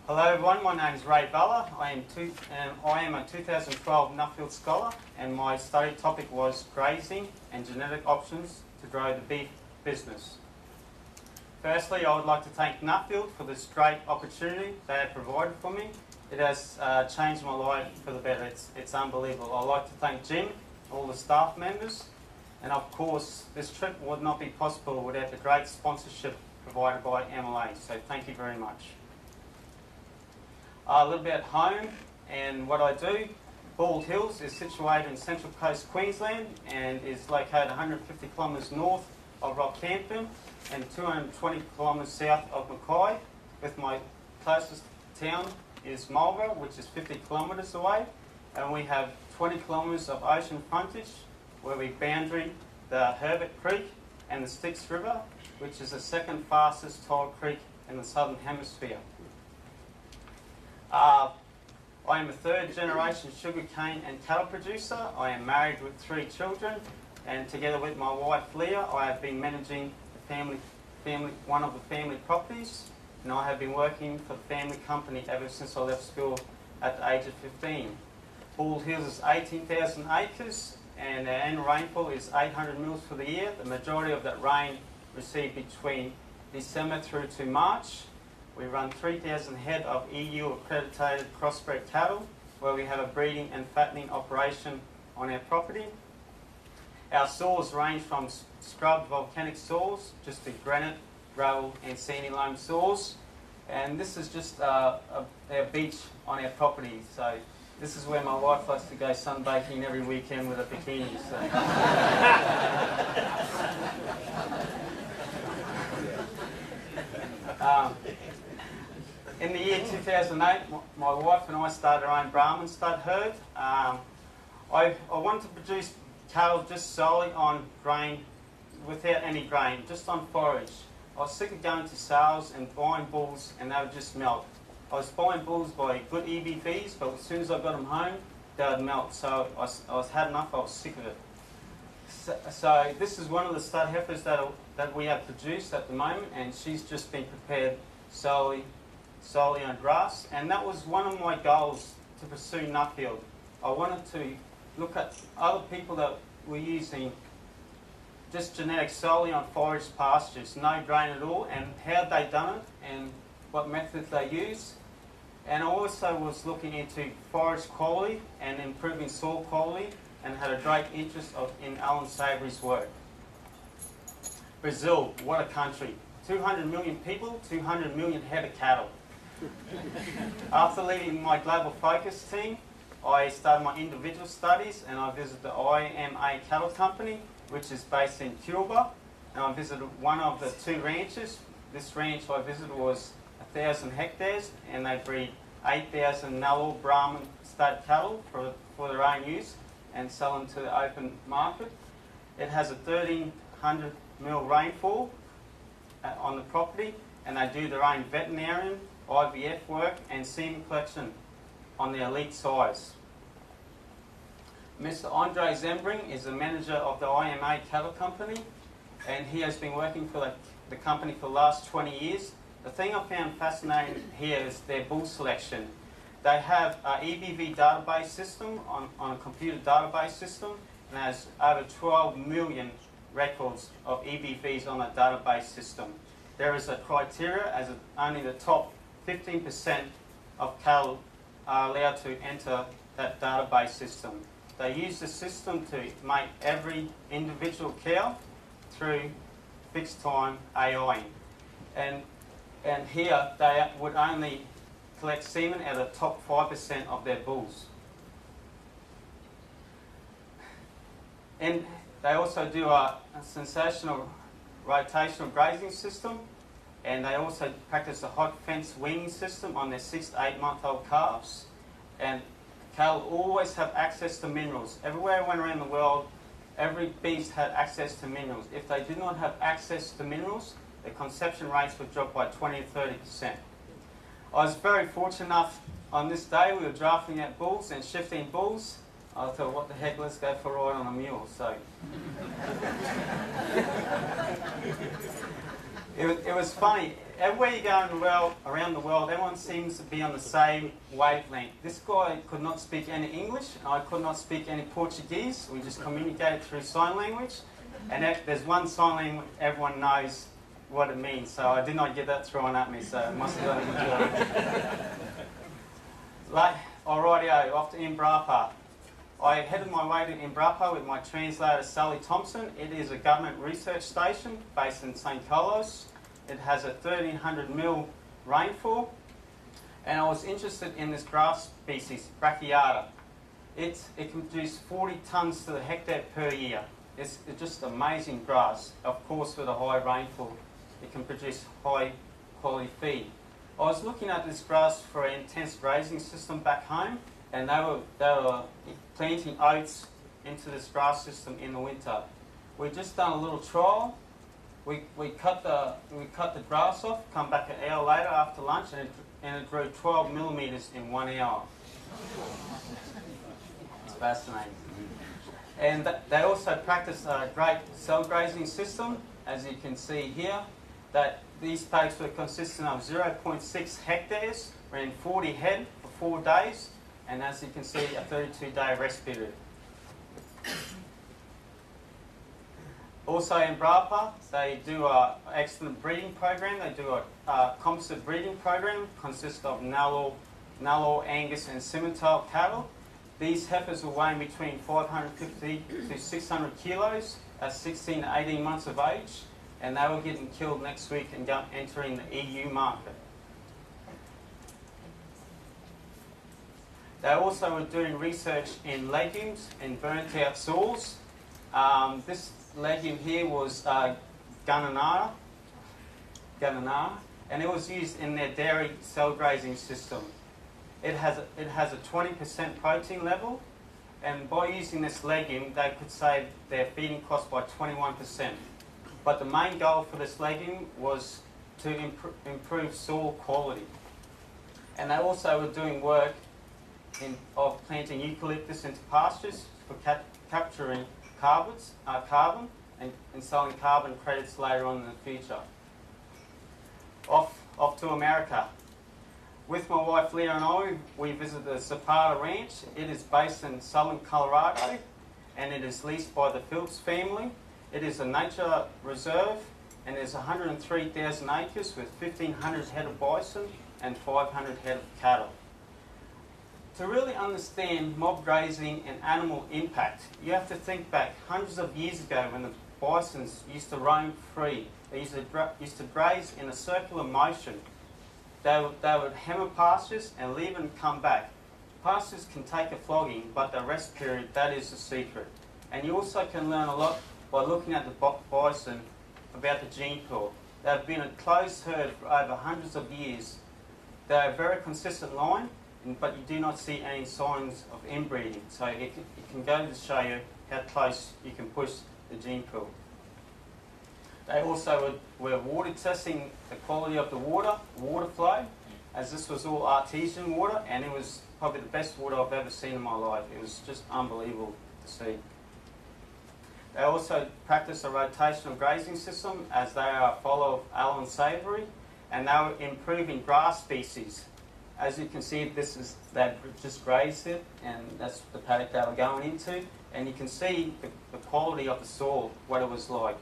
Hello everyone, my name is Vella. I am a 2012 Nuffield scholar, and my study topic was grazing and genetic options to grow the beef business. Firstly, I would like to thank Nuffield for this great opportunity they have provided for me. It has changed my life for the better. It's unbelievable. I'd like to thank Jim, all the staff members, and of course this trip would not be possible without the great sponsorship provided by MLA, so thank you very much. A little bit at home and what I do. Bald Hills is situated in Central Coast Queensland and is located 150 kilometres north of Rockhampton and 220 kilometres south of Mackay, with my closest town is Marlborough, which is 50 kilometres away, and we have 20 kilometres of ocean frontage where we boundary the Herbert Creek and the Styx River, which is the second fastest tide creek in the southern hemisphere. I am a third generation sugarcane and cattle producer. I am married with 3 children, and together with my wife Leah, I have been managing one of the family properties, and I have been working for the family company ever since I left school at the age of 15. Bald Hills is 18,000 acres, and our annual rainfall is 800 mils for the year. The majority of that rain received between December through to March. We run 3,000 head of EU accredited crossbred cattle, where we have a breeding and fattening operation on our property. Our soils range from scrubbed volcanic soils just to granite, gravel and sandy loam soils. And this is just our beach on our property. So this is where my wife likes to go sunbaking every weekend with a bikini. In the year 2008, my wife and I started our own Brahman stud herd. I wanted to produce cattle just solely on grain, without any grain, just on forage. I was sick of going to sales and buying bulls and they would just melt. I was buying bulls by good EBVs, but as soon as I got them home, they would melt. So I was had enough, I was sick of it. So this is one of the stud heifers that we have produced at the moment, and she's just been prepared solely on grass, and that was one of my goals to pursue Nuffield. I wanted to look at other people that were using just genetics solely on forage pastures, no grain at all, and how they done it and what methods they use. And I also was looking into forage quality and improving soil quality, and had a great interest in Alan Savory's work. Brazil, what a country. 200 million people, 200 million head of cattle. After leading my global focus team, I started my individual studies, and I visited the IMA cattle company, which is based in Toowoomba, and I visited one of the 2 ranches. This ranch I visited was 1,000 hectares, and they breed 8,000 Nuffield Brahman stud cattle for their own use and sell them to the open market. It has a 1,300 mil rainfall on the property, and they do their own veterinarian, IVF work and semen collection on the elite size. Mr. Andre Zembring is the manager of the IMA cattle company, and he has been working for the company for the last 20 years. The thing I found fascinating here is their bull selection. They have an EBV database system on a computer database system, and has over 12 million records of EBVs on that database system. There is a criteria as only the top 15% of cattle are allowed to enter that database system. They use the system to make every individual cow through fixed time AI. And here they would only collect semen out of the top 5% of their bulls. And they also do a sensational rotational grazing system, and they also practice a hot fence weaning system on their 6 to 8 month old calves. And cattle always have access to minerals. Everywhere I went around the world, every beast had access to minerals. If they did not have access to minerals, the conception rates would drop by 20 to 30%. I was very fortunate enough on this day. We were drafting out bulls and shifting bulls. I thought, what the heck, let's go for a ride on a mule. So It was funny. Everywhere you go in the world, around the world, everyone seems to be on the same wavelength. This guy could not speak any English, and I could not speak any Portuguese. We just communicated through sign language. And there's one sign language everyone knows what it means, so I did not get that thrown at me, so I must have done a good job. Alrighty, off to Imbrapa. I headed my way to Imbrapa with my translator Sally Thompson. It is a government research station based in St. Carlos. It has a 1300 mil rainfall, and I was interested in this grass species, Brachiata. It can produce 40 tonnes to the hectare per year. It's just amazing grass. Of course, with a high rainfall, it can produce high quality feed. I was looking at this grass for an intense grazing system back home, and they were planting oats into this grass system in the winter. We just done a little trial. We cut the grass off, come back an hour later after lunch, and it grew 12 millimetres in 1 hour. It's fascinating. And they also practice a great cell grazing system, as you can see here, that these pigs were consisting of 0.6 hectares, ran 40 head for 4 days, and as you can see, a 32-day rest period. Also in Brapa, they do an excellent breeding program. They do a composite breeding program, consists of Nullah, Angus and Simmental cattle. These heifers will weigh between 550 to 600 kilos at 16 to 18 months of age, and they were getting killed next week and entering the EU market. They also were doing research in legumes and burnt out soils. This legume here was Gunanara, and it was used in their dairy cell grazing system. It has a 20% protein level, and by using this legume, they could save their feeding cost by 21%. But the main goal for this legume was to improve soil quality. And they also were doing work of planting eucalyptus into pastures for capturing carbon and selling carbon credits later on in the future. Off to America. With my wife Leah and I, we visited the Zapata Ranch. It is based in southern Colorado, and it is leased by the Phillips family. It is a nature reserve, and there's 103,000 acres with 1,500 head of bison and 500 head of cattle. To really understand mob grazing and animal impact, you have to think back hundreds of years ago when the bisons used to roam free. They used to graze in a circular motion. They would hammer pastures and leave and come back. Pastures can take a flogging, but the rest period, that is the secret. And you also can learn a lot by looking at the bison about the gene pool. They've been a closed herd for over hundreds of years. They're a very consistent line, but you do not see any signs of inbreeding. So it can go to show you how close you can push the gene pool. They also were water testing the quality of the water flow, as this was all artesian water, and it was probably the best water I've ever seen in my life. It was just unbelievable to see. They also practice a rotational grazing system, as they are a follower of Alan Savory, and they were improving grass species. As you can see, they've just grazed it, and that's the paddock they were going into, and you can see the quality of the soil, what it was like.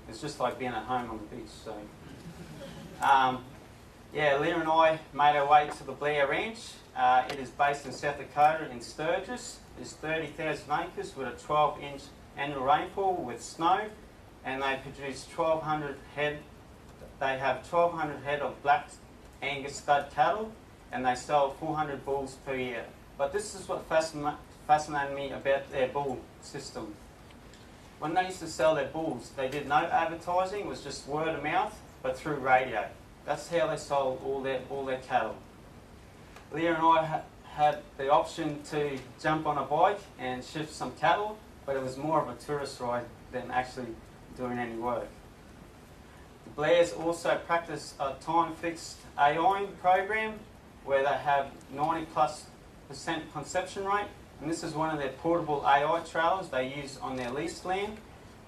It's just like being at home on the beach. So, Leah and I made our way to the Blair Ranch. It is based in South Dakota in Sturgis. It's 30,000 acres with a 12-inch annual rainfall with snow, and they produce 1,200 head. They have 1,200 head of black Angus stud cattle, and they sell 400 bulls per year. But this is what fascinated me about their bull system. When they used to sell their bulls, they did no advertising, it was just word of mouth, but through radio. That's how they sold all their cattle. Leah and I had the option to jump on a bike and shift some cattle, but it was more of a tourist ride than actually doing any work. The Blairs also practice a time-fixed AIM program where they have 90+% conception rate. And this is one of their portable AI trailers they use on their leased land.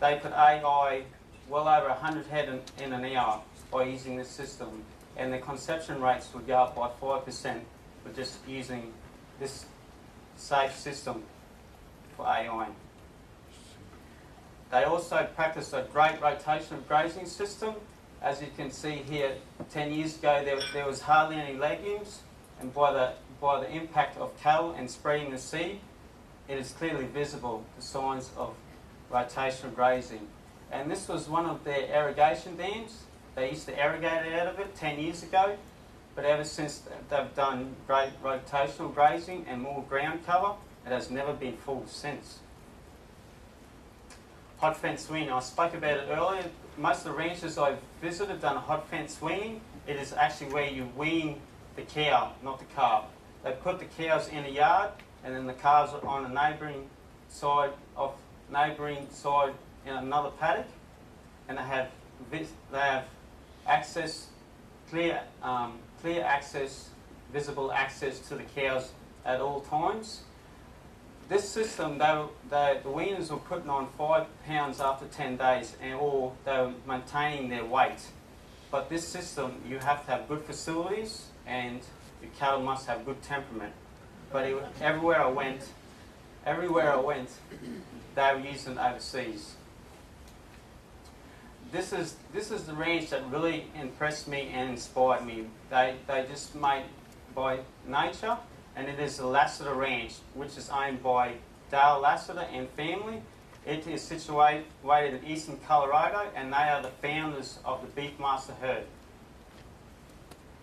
They could AI well over 100 head in an hour by using this system, and the conception rates would go up by 5% for just using this safe system for AI. They also practiced a great rotational grazing system. As you can see here, 10 years ago there was hardly any legumes, and by the impact of cattle and spreading the seed, it is clearly visible the signs of rotational grazing. And this was one of their irrigation dams. They used to irrigate out of it 10 years ago, but ever since they've done great rotational grazing and more ground cover, it has never been full since. Hot fence weaning, I spoke about it earlier. Most of the ranches I've visited done hot fence weaning. It is actually where you wean the cow, not the calf. They put the cows in a yard, and then the calves are on a neighbouring side in another paddock, and they have access, clear access, visible access to the cows at all times. This system, the weaners were putting on 5 pounds after 10 days, or they were maintaining their weight. But this system, you have to have good facilities, and the cattle must have good temperament. But everywhere I went, they were using overseas. This is the ranch that really impressed me and inspired me. They just made by nature, and it is the Lassiter Ranch, which is owned by Dale Lassiter and family. It is situated in eastern Colorado, and they are the founders of the Beefmaster herd.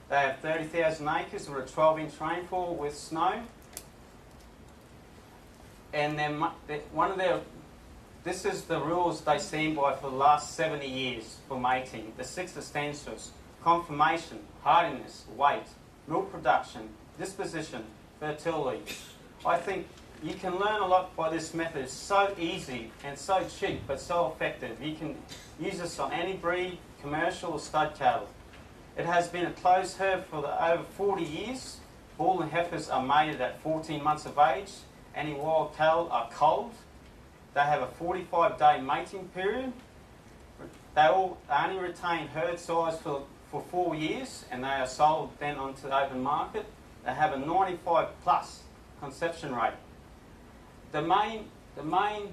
They have 30,000 acres with a 12-inch rainfall with snow. And this is the rules they stand by for the last 70 years for mating. The 6 essentials: conformation, hardiness, weight, milk production, disposition, fertility. I think you can learn a lot by this method. It's so easy and so cheap, but so effective. You can use this on any breed, commercial or stud cattle. It has been a closed herd for over 40 years. Bull and heifers are mated at 14 months of age. Any wild cattle are culled. They have a 45-day mating period. They only retain herd size for 4 years, and they are sold then onto the open market. They have a 95+ conception rate. The main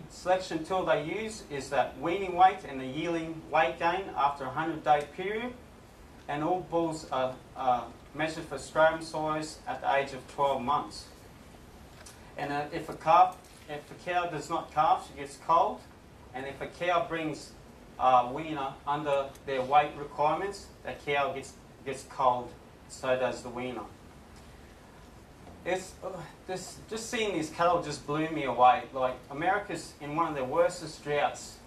selection tool they use is that weaning weight and the yielding weight gain after a 100-day period, and all bulls are measured for stratum size at the age of 12 months. And if a cow does not calf, she gets culled. And if a cow brings a weaner under their weight requirements, that cow gets culled. So does the weaner. Just seeing these cattle just blew me away. Like, America's in one of their worst droughts,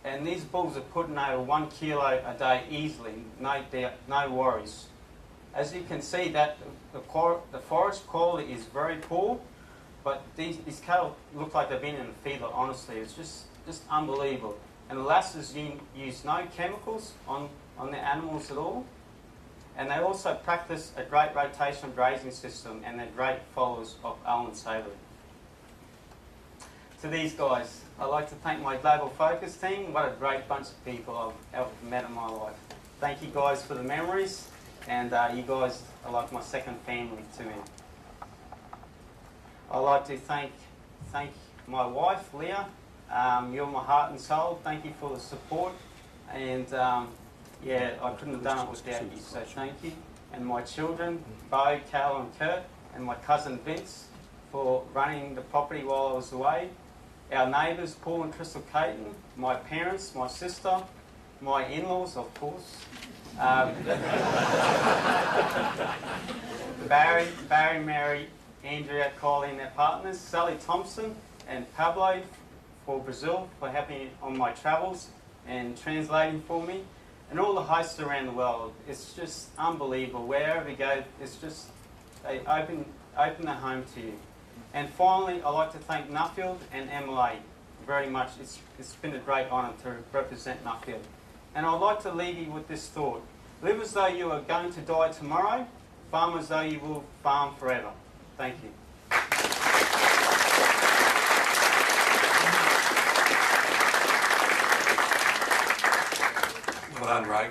and these bulls are putting over 1 kilo a day easily, no worries. As you can see, that the forage quality is very poor. But these cattle look like they've been in a feeder, honestly. It's just unbelievable. And the Lassiters use no chemicals on their animals at all. And they also practice a great rotational grazing system, and they're great followers of Alan Savory. To these guys, I'd like to thank my Global Focus team. What a great bunch of people I've ever met in my life. Thank you guys for the memories, and you guys are like my second family to me. I'd like to thank my wife, Leah. You're my heart and soul. Thank you for the support. And yeah, I couldn't have done it without you, so thank you. And my children, Bo, Cal and Kurt, and my cousin Vince for running the property while I was away. Our neighbours, Paul and Crystal Caton, my parents, my sister, my in-laws, of course. Barry, Mary, Andrea, Coley and their partners, Sally Thompson and Pablo for Brazil for helping on my travels and translating for me, and all the hosts around the world. It's just unbelievable. Wherever we go, it's just, they open their home to you. And finally, I'd like to thank Nuffield and MLA very much. It's been a great honour to represent Nuffield. And I'd like to leave you with this thought. Live as though you are going to die tomorrow, farm as though you will farm forever. Thank you. Well done, Ray.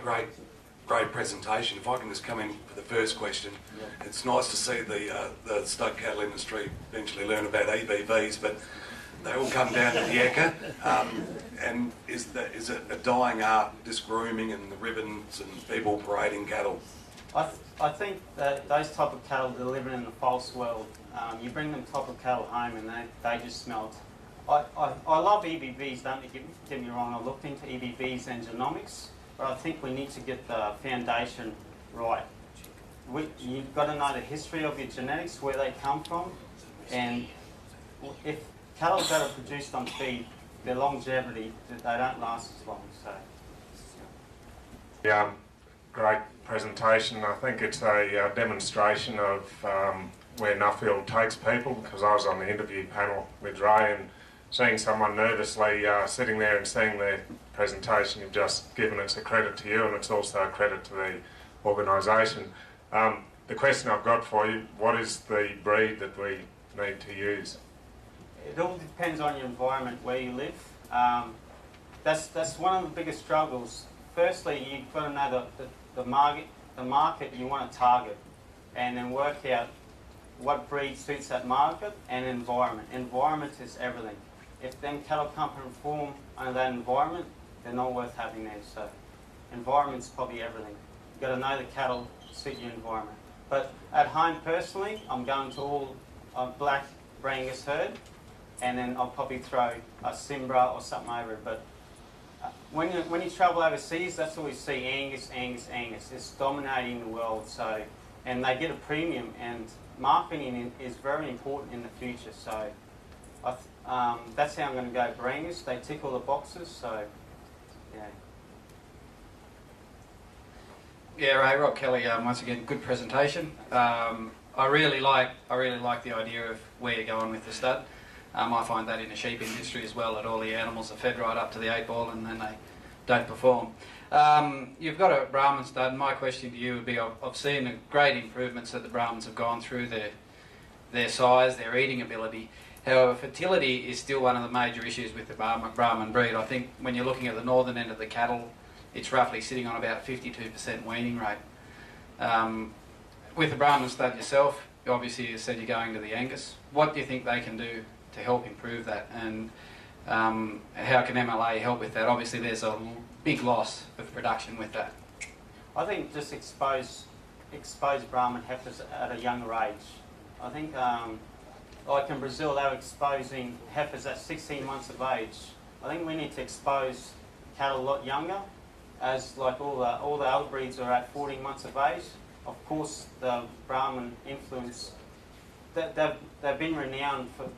Great presentation. If I can just come in for the first question. Yeah. It's nice to see the stud cattle industry eventually learn about EBVs, but they all come down to the ekka. And is it a dying art, this grooming and the ribbons and people parading cattle? I think that those type of cattle, they're living in a false world. You bring them type of cattle home and they just smelt. I love EBVs, don't get me wrong. I looked into EBVs and genomics, but I think we need to get the foundation right. You've got to know the history of your genetics, where they come from, and if cattle that are produced on feed, their longevity, they don't last as long. So, yeah, great presentation. I think it's a demonstration of where Nuffield takes people, because I was on the interview panel with Ray and seeing someone nervously sitting there and seeing their presentation you've just given, it's a credit to you and it's also a credit to the organisation. The question I've got for you, what is the breed that we need to use? It all depends on your environment, where you live. That's one of the biggest struggles. Firstly, you've got to know the market you want to target, and then work out what breed suits that market and environment. Environment is everything. If them cattle can't perform under that environment, they're not worth having there. So environment's probably everything. You've got to know the cattle suit your environment. But at home personally, I'm going to all black Brangus herd, and then I'll probably throw a Simbra or something over it. But when you travel overseas, that's all you see, Angus, Angus, Angus. It's dominating the world, so, and they get a premium, and marketing is very important in the future. So that's how I'm going to go Brangus. They tick all the boxes, so yeah. Yeah, Ray, Rob Kelly, once again, good presentation. I really like the idea of where you're going with the stud. I find that in the sheep industry as well, that all the animals are fed right up to the 8 ball and then they don't perform. You've got a Brahman stud, and my question to you would be, I've seen the great improvements that the Brahmans have gone through, their size, their eating ability. However, fertility is still one of the major issues with the Brahman breed. I think when you're looking at the northern end of the cattle, it's roughly sitting on about a 52% weaning rate. With the Brahman stud yourself, obviously you said you're going to the Angus. What do you think they can do to help improve that, and how can MLA help with that? Obviously there's a big loss of production with that. I think just expose Brahman heifers at a younger age. I think like in Brazil, they were exposing heifers at 16 months of age. I think we need to expose cattle a lot younger, as like all the old breeds are at 14 months of age. Of course, the Brahman influence, they've been renowned for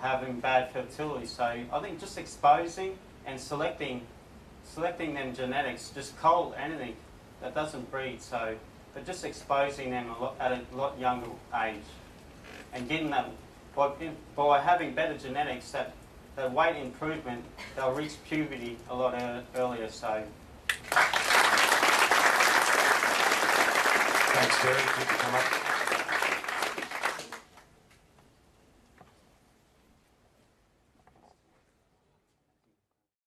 having bad fertility. So I think just exposing and selecting them genetics, just cull anything that doesn't breed. So, but just exposing them at a lot younger age, and getting that by having better genetics, that weight improvement, they'll reach puberty a lot earlier. So. Thanks, Terry. Could you come up?